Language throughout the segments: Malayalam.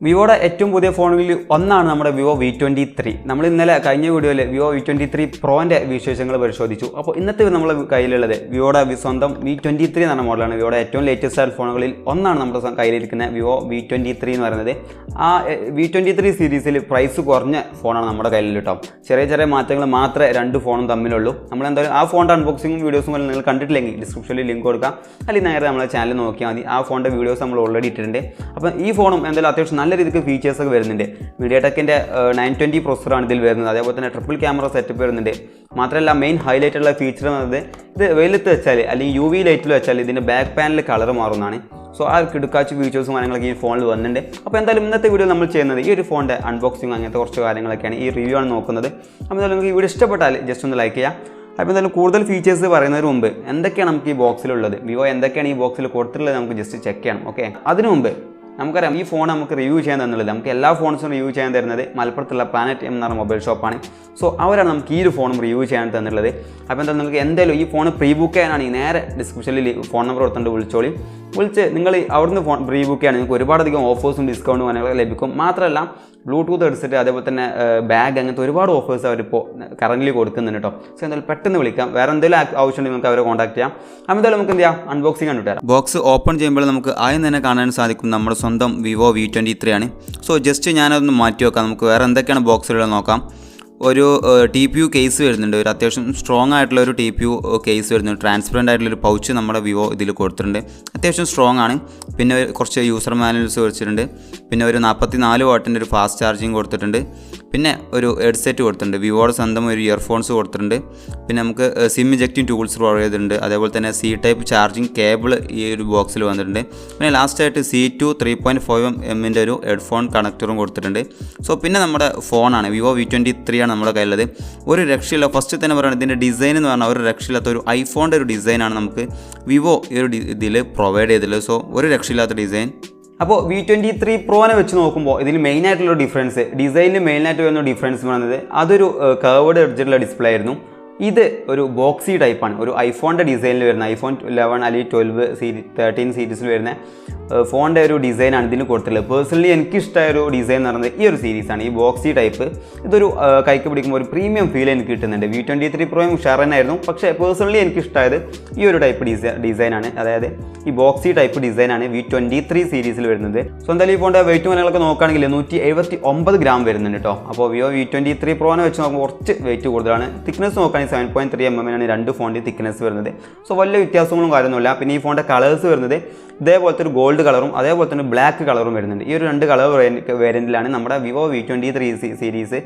വിവോയുടെ ഏറ്റവും പുതിയ ഫോണുകളിൽ ഒന്നാണ് നമ്മുടെ വിവോ V23. നമ്മൾ ഇന്നലെ കഴിഞ്ഞ വീഡിയോയിൽ വിവോ V23 പ്രോൻ്റെ വിശേഷങ്ങൾ പരിശോധിച്ചു. അപ്പോൾ ഇന്നത്തെ നമ്മുടെ കയ്യിലുള്ളത് വിവോയുടെ സ്വന്തം V23 എന്ന മോഡലാണ്. വിവോയുടെ ഏറ്റവും ലേറ്റസ്റ്റ് ആയ ഫോണുകളിൽ ഒന്നാണ് നമ്മുടെ കയ്യിലിരിക്കുന്ന വിവോ V23 എന്ന് പറയുന്നത്. ആ V23 സീരീസിൽ പ്രൈസ് കുറഞ്ഞ ഫോണാണ് നമ്മുടെ കയ്യിൽ കേട്ടോ. ചെറിയ ചെറിയ മാറ്റങ്ങൾ മാത്രമേ രണ്ട് ഫോണും തമ്മിലുള്ളൂ. നമ്മളെന്തായാലും ആ ഫോണിൻ്റെ അൺബോക്സിങ്ങും വീഡിയോസും നിങ്ങൾ കണ്ടിട്ടില്ലെങ്കിൽ ഡിസ്ക്രിപ്ഷനിൽ ലിങ്ക് കൊടുക്കാം, അല്ലെങ്കിൽ നേരെ നമ്മളെ ചാനൽ നോക്കിയാൽ മതി. ആ ഫോണിൻ്റെ വീഡിയോസ് നമ്മൾ ഓൾറെഡി ഇട്ടിട്ടുണ്ട്. അപ്പോൾ ഈ ഫോണും എന്തായാലും അത്യാവശ്യം നല്ല രീതിക്ക് ഫീച്ചേഴ്സൊക്കെ വരുന്നുണ്ട്. മീഡിയാടെക്കിൻ്റെ 920 പ്രോസറാണ് ഇതിൽ വരുന്നത്. അതേപോലെ തന്നെ ട്രിപ്പിൾ ക്യാമറ സെറ്റപ്പ് വരുന്നുണ്ട്. മാത്രമല്ല മെയിൻ ഹൈലൈറ്റ് ഉള്ള ഫീച്ചർ എന്നത് ഇത് വെയിലത്ത് വെച്ചാൽ അല്ലെങ്കിൽ UV ലൈറ്റിൽ വെച്ചാൽ ഇതിൻ്റെ ബാക്ക് പാനൽ കളർ മാറുന്നതാണ്. സോ ആ കിടക്കാച്ച് ഫീച്ചേഴ്സും കാര്യങ്ങളൊക്കെ ഈ ഫോണിൽ വന്നിട്ടുണ്ട്. അപ്പോൾ എന്തായാലും ഇന്നത്തെ വീഡിയോ നമ്മൾ ചെയ്യുന്നത് ഈ ഒരു ഫോണിൻ്റെ അൺബോക്സിങ് അങ്ങനത്തെ കുറച്ച് കാര്യങ്ങളൊക്കെയാണ്, ഈ റിവ്യൂ ആണ് നോക്കുന്നത്. അപ്പോൾ എന്തായാലും നിങ്ങൾക്ക് ഈ വീഡിയോ ഇഷ്ടപ്പെട്ടാൽ ജസ്റ്റ് ഒന്ന് ലൈക്ക് ചെയ്യുക. അപ്പോൾ എന്തായാലും കൂടുതൽ ഫീച്ചേഴ്സ് പറയുന്നതിന് മുമ്പ് എന്തൊക്കെയാണ് നമുക്ക് ഈ ബോക്സിലുള്ളത്, വിവോ എന്തൊക്കെയാണ് ഈ ബോക്സിൽ കൊടുത്തിട്ടുള്ളത് നമുക്ക് ജസ്റ്റ് ചെക്ക് ചെയ്യണം. ഓക്കെ, അതിനു മുമ്പ് നമുക്കറിയാം ഈ ഫോൺ നമുക്ക് റിവ്യൂ ചെയ്യാൻ തന്നുള്ളത്, നമുക്ക് എല്ലാ ഫോൺസും റിവ്യൂ ചെയ്യാൻ തരുന്നത് മലപ്പുറത്തുള്ള പ്ലാനറ്റ് എന്ന് പറഞ്ഞ മൊബൈൽ ഷോപ്പാണ്. സോ അവരാണ് നമുക്ക് ഈ ഒരു ഫോണും റിവ്യൂ ചെയ്യാൻ തന്നുള്ളത്. അപ്പോൾ എന്താ നിങ്ങൾക്ക് എന്തായാലും ഈ ഫോൺ പ്രീബുക്ക് ചെയ്യാനാണെങ്കിൽ നേരെ ഡിസ്ക്രിപ്ഷനിൽ ഫോൺ നമ്പർ കൊടുത്തുകൊണ്ട് വിളിച്ച് നിങ്ങൾ അവിടുന്ന് ഫോൺ പ്രീബുക്ക് ചെയ്യാൻ നിങ്ങൾക്ക് ഒരുപാടധികം ഓഫേഴ്സും ഡിസ്കൗണ്ടും കാര്യങ്ങളൊക്കെ ലഭിക്കും. മാത്രമല്ല ബ്ലൂടൂത്ത് ഹെഡ്സെറ്റ് അതേപോലെ തന്നെ ബാഗ് അങ്ങനത്തെ ഒരുപാട് ഓഫേഴ്സ് അവരിപ്പോൾ കറൻ്റ് കൊടുക്കുന്നുണ്ട് കേട്ടോ. സോ എന്തായാലും പെട്ടെന്ന് വിളിക്കാം. വേറെ എന്തെങ്കിലും ആവശ്യമുണ്ടെങ്കിൽ നമുക്ക് അവരെ കോൺടാക്ട് ചെയ്യാം. അപ്പോൾ എന്തായാലും നമുക്ക് എന്ത് ചെയ്യാം, അൺബോക്സിംഗ് കണ്ടിട്ട് വരാം. ബോക്സ് ഓപ്പൺ ചെയ്യുമ്പോൾ നമുക്ക് ആദ്യം തന്നെ കാണാൻ സാധിക്കും നമ്മുടെ സ്വന്തം വിവോ V23 ആണ്. സോ ജസ്റ്റ് ഞാനതൊന്ന് മാറ്റി വെക്കാം. നമുക്ക് വേറെ എന്തൊക്കെയാണ് ബോക്സിലുള്ളത് നോക്കാം. ഒരു TPU കേസ് വരുന്നുണ്ട്, ഒരു അത്യാവശ്യം സ്ട്രോങ് ആയിട്ടുള്ള ഒരു TPU കേസ് വരുന്നുണ്ട്. ട്രാൻസ്പെറൻ്റ് ആയിട്ടുള്ളൊരു പൗച്ച് നമ്മുടെ വിവോ ഇതിൽ കൊടുത്തിട്ടുണ്ട്, അത്യാവശ്യം സ്ട്രോങ് ആണ്. പിന്നെ കുറച്ച് യൂസർ മാനുവൽസ് വെച്ചിട്ടുണ്ട്. പിന്നെ ഒരു 44 വാട്ടിൻ്റെ ഒരു ഫാസ്റ്റ് ചാർജിങ് കൊടുത്തിട്ടുണ്ട്. പിന്നെ ഒരു ഹെഡ്സെറ്റ് കൊടുത്തിട്ടുണ്ട്, വിവോയുടെ സ്വന്തം ഒരു ഇയർഫോൺസ് കൊടുത്തിട്ടുണ്ട്. പിന്നെ നമുക്ക് സിം ഇജക്റ്റിംഗ് ടൂൾസ് പ്രൊവൈഡ് ചെയ്തിട്ടുണ്ട്. അതേപോലെ തന്നെ C ടൈപ്പ് ചാർജിങ് കേബിൾ ഈ ഒരു ബോക്സിൽ വന്നിട്ടുണ്ട്. പിന്നെ ലാസ്റ്റായിട്ട് C2 3.5mm ഒരു ഹെഡ്ഫോൺ കണക്ടറും കൊടുത്തിട്ടുണ്ട്. സോ പിന്നെ നമ്മുടെ ഫോണാണ് വിവോ V23 ആണ് നമ്മുടെ കയ്യിലുള്ളത്. ഒരു രക്ഷയില്ല. ഫസ്റ്റ് തന്നെ പറയുന്നത് ഇതിൻ്റെ ഡിസൈൻ എന്ന് പറഞ്ഞാൽ ഒരു രക്ഷയില്ലാത്ത ഒരു ഐഫോണിൻ്റെ ഒരു ഡിസൈനാണ് നമുക്ക് വിവോ ഈ ഒരു ഇതിൽ പ്രൊവൈഡ് ചെയ്തിട്ടുള്ളത്. സോ ഒരു രക്ഷയില്ലാത്ത ഡിസൈൻ. അപ്പോൾ V23 പ്രോനെ വെച്ച് നോക്കുമ്പോൾ ഇതിൽ മെയിനായിട്ടുള്ള ഡിഫറൻസ്, ഡിസൈനിൽ മെയിനായിട്ട് വരുന്ന ഡിഫറൻസ് പറയുന്നത് അതൊരു കർവ്ഡ് എഡ്ജുള്ള ഡിസ്പ്ലേ ആയിരുന്നു. ഇത് ഒരു ബോക്സി ടൈപ്പാണ്. ഒരു ഐഫോണിൻ്റെ ഡിസൈനിൽ വരുന്ന iPhone 11 അല്ലെങ്കിൽ 13 സീരീസിൽ വരുന്ന ഫോണിൻ്റെ ഒരു ഡിസൈനാണ് ഇതിന് കൊടുത്തിട്ടുള്ളത്. പേഴ്സണലി എനിക്കിഷ്ടമായ ഒരു ഡിസൈൻ എന്ന് പറയുന്നത് ഈ ഒരു സീരീസാണ്, ഈ ബോക്സി ടൈപ്പ്. ഇതൊരു കൈക്ക് പിടിക്കുമ്പോൾ ഒരു പ്രീമിയം ഫീൽ എനിക്ക് കിട്ടുന്നുണ്ട്. V23 പ്രോയും ഉഷാർ തന്നെയായിരുന്നു, പക്ഷേ പേഴ്സണലി എനിക്കിഷ്ടമായത് ഈ ഒരു ടൈപ്പ് ഡിസൈനാണ്. അതായത് ഈ ബോക്സി ടൈപ്പ് ഡിസൈനാണ് V23 സീരീസിൽ വരുന്നത്. സോ എന്തായാലും ഈ ഫോണിൻ്റെ വെയിറ്റ് കാര്യങ്ങളൊക്കെ നോക്കുകയാണെങ്കിൽ 179 ഗ്രാം വരുന്നുണ്ട് കേട്ടോ. അപ്പോൾ വിവോ V23 പ്രോനെ വെച്ച് നോക്കുമ്പോൾ കുറച്ച് വെയിറ്റ് കൂടുതലാണ്. തിക്നെസ് നോക്കുകയാണെങ്കിൽ 7.3mm രണ്ട് ഫോണിൻ്റെ തിക്നെസ് വരുന്നത്. സോ വലിയ വ്യത്യാസങ്ങളും കാര്യമൊന്നുമില്ല. പിന്നെ ഈ ഫോണിൻ്റെ കളേഴ്സ് വരുന്നത് ഇതേപോലത്തെ ഒരു ഗോൾഡ് കളറും അതേപോലെ തന്നെ ബ്ലാക്ക് കളറും വരുന്നുണ്ട്. ഈ ഒരു രണ്ട് കളർ വേരിയൻറ്റിലാണ് നമ്മുടെ വിവോ V23 സീരീസ്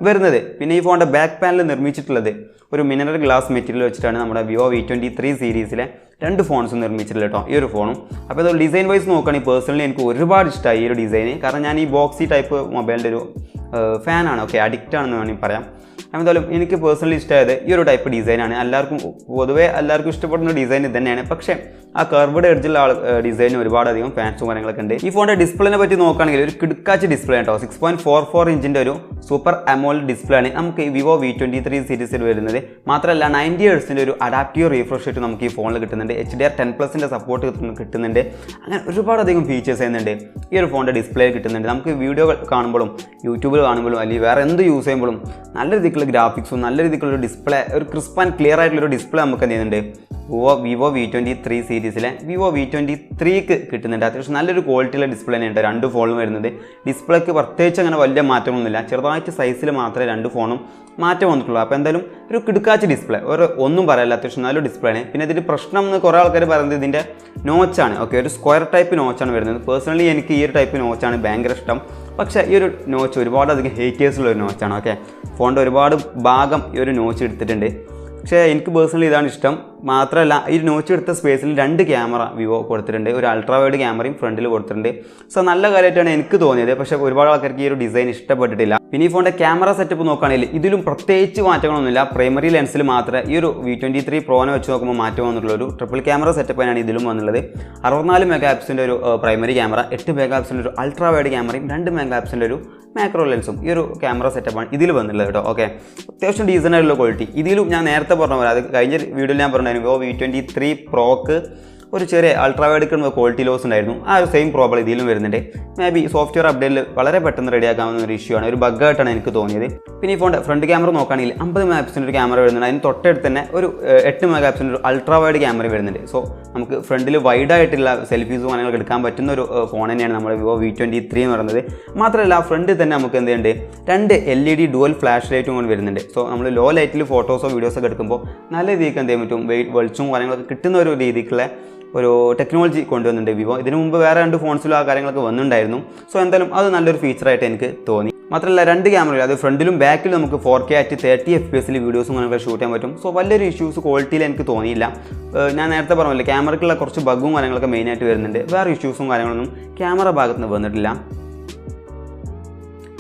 വരുന്നത്. പിന്നെ ഈ ഫോണിൻ്റെ ബാക്ക് പാനൽ നിർമ്മിച്ചിട്ടുള്ളത് ഒരു മിനറൽ ഗ്ലാസ് മെറ്റീരിയൽ വെച്ചിട്ടാണ് നമ്മുടെ വിവോ V23 സീരീസിലെ രണ്ട് ഫോൺസും നിർമ്മിച്ചിട്ടുള്ളത് കേട്ടോ, ഈ ഒരു ഫോണും. അപ്പോൾ ഇത് ഡിസൈൻ വൈസ് നോക്കുകയാണെങ്കിൽ പേഴ്സണലി എനിക്ക് ഒരുപാട് ഇഷ്ടമായി ഈ ഒരു ഡിസൈന്. കാരണം ഞാൻ ഈ ബോക്സി ടൈപ്പ് മൊബൈലിൻ്റെ ഒരു ഫാനാണ്, ഓക്കെ, അഡിക്റ്റ് ആണെന്ന് വേണമെങ്കിൽ പറയാം. എന്തായാലും എനിക്ക് പേഴ്സണലി ഇഷ്ടമായത് ഈ ഒരു ടൈപ്പ് ഡിസൈനാണ്. പൊതുവേ എല്ലാവർക്കും ഇഷ്ടപ്പെടുന്ന ഡിസൈൻ ഇത് തന്നെയാണ്. പക്ഷേ ആ കർവ്ഡ് എഡ്ജുള്ള ഡിസൈന് ഒരുപാടധികം ഫാൻസും കാര്യങ്ങളൊക്കെ ഉണ്ട്. ഈ ഫോണിൻ്റെ ഡിസ്പ്ലേനെ പറ്റി നോക്കുകയാണെങ്കിൽ ഒരു കിടക്കാച്ച് ഡിസ്പ്ലേ കേട്ടോ. 6.44 ഇഞ്ചിൻ്റെ ഒരു സൂപ്പർ അമോൾഡ് ഡിസ്പ്ലേ ആണ് നമുക്ക് ഈ വിവോ V23 സീരീസിൽ വരുന്നത്. മാത്രമല്ല 90 ഹെർട്സിൻ്റെ ഒരു അഡാപ്റ്റീവ് റീഫ്രഷ് റേറ്റ് നമുക്ക് ഈ ഫോണിൽ കിട്ടുന്നുണ്ട്. HDR10+ൻ്റെ സപ്പോർട്ട് കിട്ടുന്നുണ്ട്. അങ്ങനെ ഒരുപാടധികം ഫീച്ചേഴ്സ് ചെയ്യുന്നുണ്ട് ഈ ഒരു ഫോണിൻ്റെ ഡിസ്പ്ലേ കിട്ടുന്നുണ്ട്. നമുക്ക് വീഡിയോ കാണുമ്പോഴും യൂട്യൂബിൽ കാണുമ്പോഴും അല്ലെങ്കിൽ വേറെ എന്ത് യൂസ് ചെയ്യുമ്പോഴും നല്ല രീതിക്കുള്ള ഗ്രാഫിക്സും നല്ല രീതിക്കുള്ള ഡിസ്പ്ലേ, ഒരു ക്രിസ്പ് ആൻഡ് ക്ലിയർ ആയിട്ടുള്ളൊരു ഡിസ്പ്ലേ നമുക്ക് എന്ത് ചെയ്യുന്നുണ്ട് വിവോ V23 സീരീസിലെ വിവോ V23ക്ക് കിട്ടുന്നുണ്ട്. അത്യാവശ്യം നല്ലൊരു ക്വാളിറ്റിയുള്ള ഡിസ്പ്ലേ തന്നെയുണ്ട് രണ്ട് ഫോണും വരുന്നത്. ഡിസ്പ്ലേക്ക് പ്രത്യേകിച്ച് അങ്ങനെ വലിയ മാറ്റമൊന്നുമില്ല, ചെറുതായിട്ട് സൈസിൽ മാത്രമേ രണ്ട് ഫോണും മാറ്റം വന്നിട്ടുള്ളൂ. അപ്പോൾ എന്തായാലും ഒരു കിടക്കാച്ച് ഡിസ്പ്ലേ, ഒന്നും പറയാനില്ല, അത്യാവശ്യം നല്ലൊരു ഡിസ്പ്ലേ ആണ്. പിന്നെ ഇതിൻ്റെ പ്രശ്നം എന്ന് കുറേ ആൾക്കാർ പറയുന്നത് ഇതിൻ്റെ നോച്ചാണ്. ഓക്കെ, ഒരു സ്ക്വയർ ടൈപ്പ് നോച്ചാണ് വരുന്നത്. പേഴ്സണലി എനിക്ക് ഈ ഒരു ടൈപ്പ് നോച്ചാണ് ഭയങ്കര ഇഷ്ടം. പക്ഷേ ഈ ഒരു നോച്ച് ഒരുപാടധികം ഹേറ്റേഴ്സുള്ള ഒരു നോച്ചാണ്. ഓക്കെ, ഫോണിൻ്റെ ഒരുപാട് ഭാഗം ഈ ഒരു നോച്ച് എടുത്തിട്ടുണ്ട്. പക്ഷേ എനിക്ക് പേഴ്സണലി ഇതാണ് ഇഷ്ടം. മാത്രമല്ല ഈ നോച്ച് എടുത്ത സ്പേസിൽ രണ്ട് ക്യാമറ വിവോ കൊടുത്തിട്ടുണ്ട്. ഒരു അൾട്രാ വൈഡ് ക്യാമറയും ഫ്രണ്ടിൽ കൊടുത്തിട്ടുണ്ട്. സോ നല്ല കാര്യമായിട്ടാണ് എനിക്ക് തോന്നിയത്. പക്ഷേ ഒരുപാട് ആൾക്കാർക്ക് ഈ ഒരു ഡിസൈൻ ഇഷ്ടപ്പെട്ടിട്ടില്ല. പിന്നെ ഈ ഫോണിൻ്റെ ക്യാമറ സെറ്റപ്പ് നോക്കുകയാണെങ്കിൽ ഇതിലും പ്രത്യേകിച്ച് മാറ്റങ്ങളൊന്നുമില്ല. പ്രൈമറി ലെൻസിൽ മാത്രമേ ഈ ഒരു V23 പ്രോനെ വെച്ച് നോക്കുമ്പോൾ മാറ്റം വന്നിട്ടുള്ള ഒരു ട്രിപ്പിൾ ക്യാമറ സെറ്റപ്പാണ് ഇതിലും വന്നുള്ളത്. 64 മെഗാപിക്സലിൻ്റെ ഒരു പ്രൈമറി ക്യാമറ, 8 മെഗാപിക്സലിൻ്റെ ഒരു അൾട്രാ വൈഡ് ക്യാമറയും 2 മെഗാപിക്സലിൻ്റെ ഒരു മാക്രോ ലെൻസും ഈ ഒരു ക്യാമറ സെറ്റപ്പാണ് ഇതിൽ വന്നുള്ളത് കേട്ടോ. ഓക്കെ, അത്യാവശ്യം ഡീസൻ്റ് ആയിട്ടുള്ള ക്വാളിറ്റി. ഇതിലും ഞാൻ നേരത്തെ പറഞ്ഞ പോലെ, അത് കഴിഞ്ഞ വീഡിയോയിൽ ഞാൻ പറഞ്ഞായിരുന്നു വിവോ V23 പ്രോക്ക് ഒരു ചെറിയ അൾട്രാ വൈഡ് ക്വാളിറ്റി ലോസ് ഉണ്ടായിരുന്നു. ആ ഒരു സെയിം പ്രോബ്ലം ഇതിലും വരുന്നുണ്ട്. മേ ബി സോഫ്റ്റ്വെയർ അപ്ഡേറ്റിൽ വളരെ പെട്ടെന്ന് റെഡിയാക്കാവുന്ന ഒരു ഇഷ്യൂ ആണ്, ഒരു ബഗ്ഗായിട്ടാണ് എനിക്ക് തോന്നിയത്. പിന്നെ ഈ ഫോണിൻ്റെ ഫ്രണ്ട് ക്യാമറ നോക്കുകയാണെങ്കിൽ 50 മെഗാ പിക്സലിൻ്റെ ഒരു ക്യാമറ വരുന്നുണ്ട്. അതിന് തൊട്ടടുത്ത് തന്നെ ഒരു 8 മെഗാ പിക്സലിൻ്റെ ഒരു അൾട്രാ വൈഡ് ക്യാമറ വരുന്നുണ്ട്. സോ നമുക്ക് ഫ്രണ്ടിൽ വൈഡായിട്ടുള്ള സെൽഫീസും കാര്യങ്ങളൊക്കെ എടുക്കാൻ പറ്റുന്ന ഒരു ഫോൺ തന്നെയാണ് നമ്മുടെ Vivo V23 എന്ന് പറയുന്നത്. മാത്രമല്ല ഫ്രണ്ടിൽ തന്നെ നമുക്ക് എന്തുണ്ട് 2 LED ഡുവൽ ഫ്ലാഷ് ലൈറ്റും കൊണ്ട് വരുന്നുണ്ട്. സോ നമ്മൾ ലോ ലൈറ്റിൽ ഫോട്ടോസോ വീഡിയോസോ എടുക്കുമ്പോൾ നല്ല രീതിക്ക് എന്ത് ചെയ്യാൻ പറ്റും, വെളിച്ചവും കാര്യങ്ങളൊക്കെ കിട്ടുന്ന ഒരു രീതിക്കുള്ള ഒരു ടെക്നോളജി കൊണ്ടുവന്നിട്ടുണ്ട് വിവോ. ഇതിനു മുമ്പ് വേറെ 2 ഫോൺസിലും ആ കാര്യങ്ങളൊക്കെ വന്നിട്ടുണ്ടായിരുന്നു. സോ എന്തായാലും അത് നല്ലൊരു ഫീച്ചറായിട്ട് എനിക്ക് തോന്നി. മാത്രമല്ല 2 ക്യാമറയിൽ, അത് ഫ്രണ്ടിലും ബാക്കിലും നമുക്ക് 4K at 30 FPS വീഡിയോസും കാര്യങ്ങളൊക്കെ ഷൂട്ട് ചെയ്യാൻ പറ്റും. സോ വലിയൊരു ഇഷ്യൂസ് ക്വാളിറ്റിയിൽ എനിക്ക് തോന്നിയില്ല. ഞാൻ നേരത്തെ പറഞ്ഞില്ല, ക്യാമറയ്ക്കുള്ള കുറച്ച് ബഗ്ഗും കാര്യങ്ങളൊക്കെ മെയിനായിട്ട് വരുന്നുണ്ട്. വേറെ ഇഷ്യൂസും കാര്യങ്ങളൊന്നും ക്യാമറ ഭാഗത്ത് നിന്ന് വന്നിട്ടില്ല.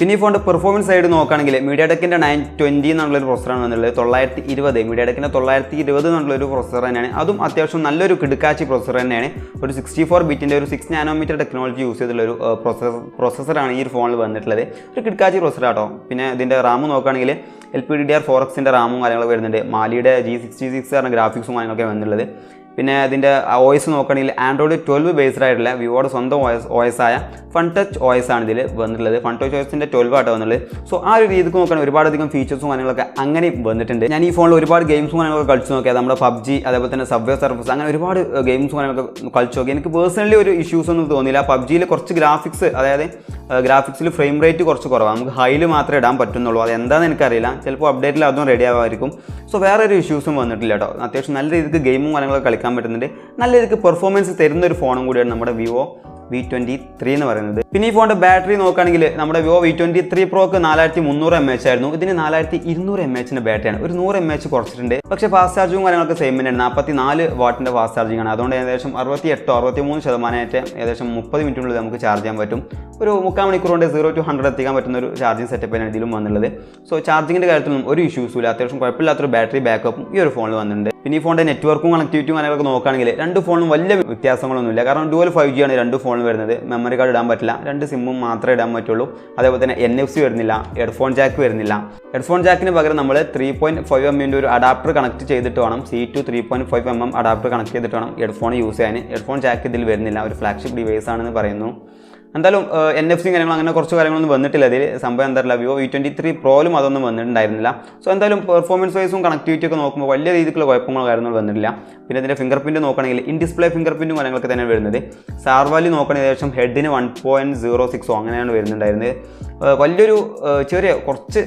പിന്നെ ഈ ഫോണിൻ്റെ പെർഫോമൻസ് സൈഡ് നോക്കുകയാണെങ്കിൽ മീഡിയാടെക്കിൻ്റെ 920 എന്നുള്ളൊരു പ്രൊസറാണ് വന്നുള്ളത്. 920 മീഡിയാടെക്കിൻ്റെ 920 എന്നുള്ളൊരു പ്രൊസർ തന്നെയാണ്. അതും അത്യാവശ്യം നല്ലൊരു കിടുക്കാച്ചി പ്രൊസർ തന്നെയാണ്. ഒരു 64 ബിറ്റിൻ്റെ ഒരു 6 നാനോമീറ്റർ ടെക്നോളജി യൂസ് ചെയ്തിട്ടുള്ളൊരു പ്രോസസ്സറാണ് ഈ ഒരു ഫോണിൽ വന്നിട്ടുള്ളത്. ഒരു കിടുക്കാച്ചി പ്രൊസറാട്ടോ. പിന്നെ ഇതിൻ്റെ റാം നോക്കുകയാണെങ്കിൽ LPDDR4Xൻ്റെ റാമും കാര്യങ്ങളൊക്കെ വരുന്നുണ്ട്. മാലിയുടെ G66 പറഞ്ഞ ഗ്രാഫിക്സും കാര്യങ്ങളൊക്കെ വന്നിട്ടുള്ളത്. പിന്നെ അതിൻ്റെ OS നോക്കുകയാണെങ്കിൽ ആൻഡ്രോയിഡ് 12 ബേസ്ഡ് ആയിട്ടുള്ള വിവോയുടെ സ്വന്തം OS ആയ ഫൺ ടച്ച് OS ആണ് ഇതിൽ വന്നിട്ടുള്ളത്. ഫൺ ടച്ച് OSൻ്റെ 12 ആട്ടോ വന്നുള്ളത്. സോ ആ ഒരു രീതിക്ക് നോക്കുകയാണെങ്കിൽ ഒരുപാടധികം ഫീച്ചേഴ്സും കാര്യങ്ങളൊക്കെ അങ്ങനെ വന്നിട്ടുണ്ട്. ഞാൻ ഈ ഫോണിൽ ഒരുപാട് ഗെയിംസും കാര്യങ്ങളൊക്കെ കളിച്ച് നോക്കിയത്, നമ്മുടെ PUBG, അതേപോലെ തന്നെ സബ്വേ സർഫസ്, അങ്ങനെ ഒരുപാട് ഗെയിംസും കാര്യങ്ങളൊക്കെ കളിച്ച് നോക്കി. എനിക്ക് പേഴ്സണലി ഒരു ഇഷ്യൂസ് ഒന്നും തോന്നിയില്ല. PUBGയിൽ കുറച്ച് ഗ്രാഫിക്സ്, അതായത് ഗ്രാഫിക്സിൽ ഫ്രെയിം റേറ്റ് കുറച്ച് കുറവാണ്. നമുക്ക് ഹൈയിൽ മാത്രമേ ഇടാൻ പറ്റുന്നുള്ളൂ. അത് എന്താണെന്ന് എനിക്കറിയില്ല. ചിലപ്പോൾ അപ്ഡേറ്റിൽ അതും റെഡി ആവാമായിരിക്കും. സോ വേറെ ഒരു ഇഷ്യൂസും വന്നിട്ടില്ല കേട്ടോ. അത്യാവശ്യം നല്ല രീതിക്ക് ഗെയിമും കാര്യങ്ങളൊക്കെ കളിക്കാൻ പറ്റുന്നുണ്ട്. നല്ല രീതിക്ക് പെർഫോമൻസ് തരുന്ന ഒരു ഫോണും കൂടിയാണ് നമ്മുടെ Vivo V23 എന്ന് പറയുന്നത്. പിന്നെ ഈ ഫോണിൻ്റെ ബാറ്ററി നോക്കുകയാണെങ്കിൽ നമ്മുടെ Vivo V23 Proക്ക് 4300 mAh ആയിരുന്നു. ഇതിന് 4200 mAhൻ്റെ ബാറ്ററിയാണ്. ഒരു 100 mAh കുറച്ചിട്ടുണ്ട്. പക്ഷേ ഫാസ്റ്റ് ചാർജിങ്ങും കാര്യങ്ങളൊക്കെ സെയിം തന്നെയാണ്. 44 വാട്ടിൻ്റെ ഫാസ്റ്റ് ചാർജിങ് ആണ്. അതുകൊണ്ട് ഏകദേശം 68-63% ഏകദേശം 30 മിനിറ്റിനുള്ളിൽ നമുക്ക് ചാർജ് ചെയ്യാൻ പറ്റും. ഒരു 3/4 മണിക്കൂർ കൊണ്ട് 0 to 100 എത്തിക്കാൻ പറ്റുന്ന ഒരു ചാർജിങ് സെറ്റപ്പാണ് ഇതിലും വന്നുള്ളത്. സോ ചാർജിങ്ങിൻ്റെ കാര്യത്തിലൊന്നും ഒരു ഇഷ്യൂസും ഇല്ല. അത്യാവശ്യം കുഴപ്പമില്ലാത്തൊരു ബാറ്ററി ബാക്കപ്പും ഈ ഒരു ഫോണിൽ വന്നിട്ടുണ്ട്. പിന്നെ ഈ ഫോണിൻ്റെ നെറ്റ്വർക്കും കണക്ടിവിറ്റിയും കാര്യങ്ങളൊക്കെ നോക്കുകയാണെങ്കിൽ 2 ഫോണിനും വലിയ വ്യത്യാസങ്ങളൊന്നുമില്ല. കാരണം ഡുവൽ 5G ആണ് 2 ഫോണിൽ വരുന്നത്. മെമ്മറി കാർഡ് ഇടാൻ പറ്റില്ല. 2 സിമ്മും മാത്രമേ ഇടാൻ പറ്റുള്ളൂ. അതേപോലെ തന്നെ NFC വരുന്നില്ല, ഹെഡ്ഫോൺ ജാക്ക് വരുന്നില്ല. ഹെഡ്ഫോൺ ജാക്കിന് പകരം നമ്മൾ 3.5mm ഒരു അഡാപ്റ്റർ കണക്ട് ചെയ്തിട്ട് വേണം, C to 3.5mm adapter connect ചെയ്തിട്ട് വേണം ഹെഡ്ഫോൺ യൂസ് ചെയ്യാൻ. ഹെഡ്ഫോൺ ജാക്ക് ഇതിൽ വരുന്നില്ല. ഒരു ഫ്ലാഗ്ഷിപ്പ് ഡിവൈസ് ആണെന്ന് പറയുന്നു. എന്തായാലും NFC കാര്യങ്ങൾ അങ്ങനെ കുറച്ച് കാര്യങ്ങളൊന്നും വന്നിട്ടില്ല ഇതിൽ. സംഭവം എന്താ പറയുക, Vivo V23 Proയിലും അതൊന്നും വന്നിട്ടുണ്ടായിരുന്നില്ല. സോ എന്തായാലും പെർഫോമൻസ് വൈസും കണക്ടിവിറ്റി ഒക്കെ നോക്കുമ്പോൾ വലിയ രീതിക്കുള്ള കുഴപ്പങ്ങളോ കാര്യങ്ങളോ വന്നിട്ടില്ല. പിന്നെ ഇതിൻ്റെ ഫിംഗർ പ്രിൻറ്റ് നോക്കുകയാണെങ്കിൽ ഇൻ ഡിസ്പ്ലേ ഫിംഗർ പ്രിൻറ്റും കാര്യങ്ങളൊക്കെ തന്നെ വരുന്നത്. സാർ വാല്യൂ നോക്കുകയാണെങ്കിൽ ഏകദേശം ഹെഡിന് 1.06 അങ്ങനെയാണ് വരുന്നുണ്ടായിരുന്നത്. വലിയൊരു ചെറിയ കുറച്ച്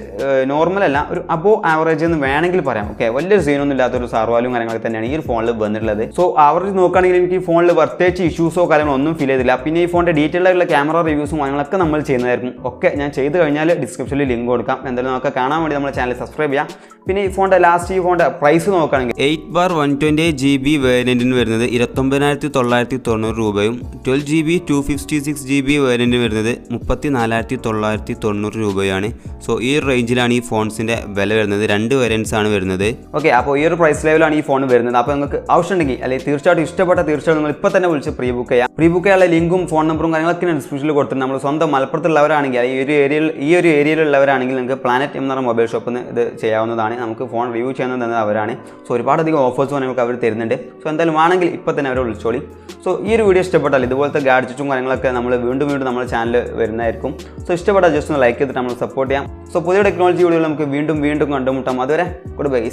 നോർമലല്ല, ഒരു അബോ ആവറേജ് എന്ന് വേണമെങ്കിൽ പറയാം. ഓക്കെ, വലിയൊരു സീനൊന്നും ഇല്ലാത്തൊരു സാർ വാല്യൂം കാര്യങ്ങളൊക്കെ തന്നെയാണ് ഈ ഒരു ഫോണിൽ വന്നിട്ടുള്ളത്. സോ ആവറേജ് നോക്കുകയാണെങ്കിൽ എനിക്ക് ഈ ഫോണിൽ പ്രത്യേകിച്ച് ഇഷ്യൂസോ കാര്യങ്ങളോ ഒന്നും ഫീൽ ചെയ്തില്ല. പിന്നെ ഈ ഫോണിൻ്റെ ഡീറ്റെയിൽ ആയിട്ടുള്ള ക്യാമറ റിവ്യൂസും കാര്യങ്ങളൊക്കെ നമ്മൾ ചെയ്യുന്നതായിരിക്കും. ഒക്കെ ഞാൻ ചെയ്ത് കഴിഞ്ഞാൽ ഡിസ്ക്രിപ്ഷനിൽ ലിങ്ക് കൊടുക്കാം. എന്തായാലും നമുക്ക് കാണാൻ വേണ്ടി നമ്മുടെ ചാനൽ സബ്സ്ക്രൈബ് ചെയ്യാം. പിന്നെ ഈ ഫോണിൻ്റെ ലാസ്റ്റ് ഈ ഫോണിൻ്റെ പ്രൈസ് നോക്കുകയാണെങ്കിൽ 8/128GB വേരിയൻറ്റിന് വരുന്നത് 29,990 രൂപയും 12GB 256GB വേരിയൻറ്റിന് വരുന്നത് 34,990 രൂപയാണ്. സോ ഈ റേഞ്ചിലാണ് ഈ ഫോൺസിൻ്റെ വില വരുന്നത്. 2 വേരിയൻസ് ആണ് വരുന്നത്. ഓക്കെ, അപ്പോൾ ഈ ഒരു പ്രൈസ് ലെവലാണ് ഈ ഫോൺ വരുന്നത്. അപ്പോൾ നിങ്ങൾക്ക് ആവശ്യമുണ്ടെങ്കിൽ അല്ലെങ്കിൽ തീർച്ചയായിട്ടും തീർച്ചയായിട്ടും നിങ്ങൾ ഇപ്പോൾ തന്നെ വിളിച്ച് പ്രീബുക്ക് ചെയ്യാം. പ്രീബുക്ക് ചെയ്യാനുള്ള ലിങ്കും ഫോൺ നമ്പറും കാര്യങ്ങളൊക്കെ ഞാൻ ഡിസ്ക്രിപ്ഷനിൽ കൊടുത്തിട്ടുണ്ട്. നമ്മൾ സ്വന്തം മലപ്പുറത്തുള്ളവരാണെങ്കിൽ ഈ ഒരു ഏരിയയിലുള്ളവരാണെങ്കിൽ നിങ്ങൾക്ക് പ്ലാനറ്റ് എന്ന് പറഞ്ഞ മൊബൈൽ ഷോപ്പിൽ നിന്ന് ഇത് ചെയ്യാവുന്നതാണ്. നമുക്ക് ഫോൺ റിവ്യൂ ചെയ്യുന്നത് തന്നെ അവരാണ്. സോ ഒരുപാടധികം ഓഫേഴ്സും നിങ്ങൾക്ക് അവർ തരുന്നുണ്ട്. സോ എന്തായാലും വേണമെങ്കിൽ ഇപ്പോൾ തന്നെ അവരെ വിളിച്ചോളി. സോ ഈ ഒരു വീഡിയോ ഇഷ്ടപ്പെട്ടാൽ ഇതുപോലത്തെ ഗാഡ്ജറ്റും കാര്യങ്ങളൊക്കെ നമ്മൾ വീണ്ടും നമ്മുടെ ചാനൽ വരുന്നതായിരിക്കും. സോ ഇഷ്ടപ്പെട്ടാൽ ജസ്റ്റ് ഒന്ന് ലൈക്ക് ചെയ്തിട്ട് നമ്മൾ സപ്പോർട്ട് ചെയ്യാം. സോ പുതിയ ടെക്നോളജി വീഡിയോകൾ നമുക്ക് വീണ്ടും കണ്ടുമുട്ടാം. അതുവരെ ഗുഡ് ബൈ.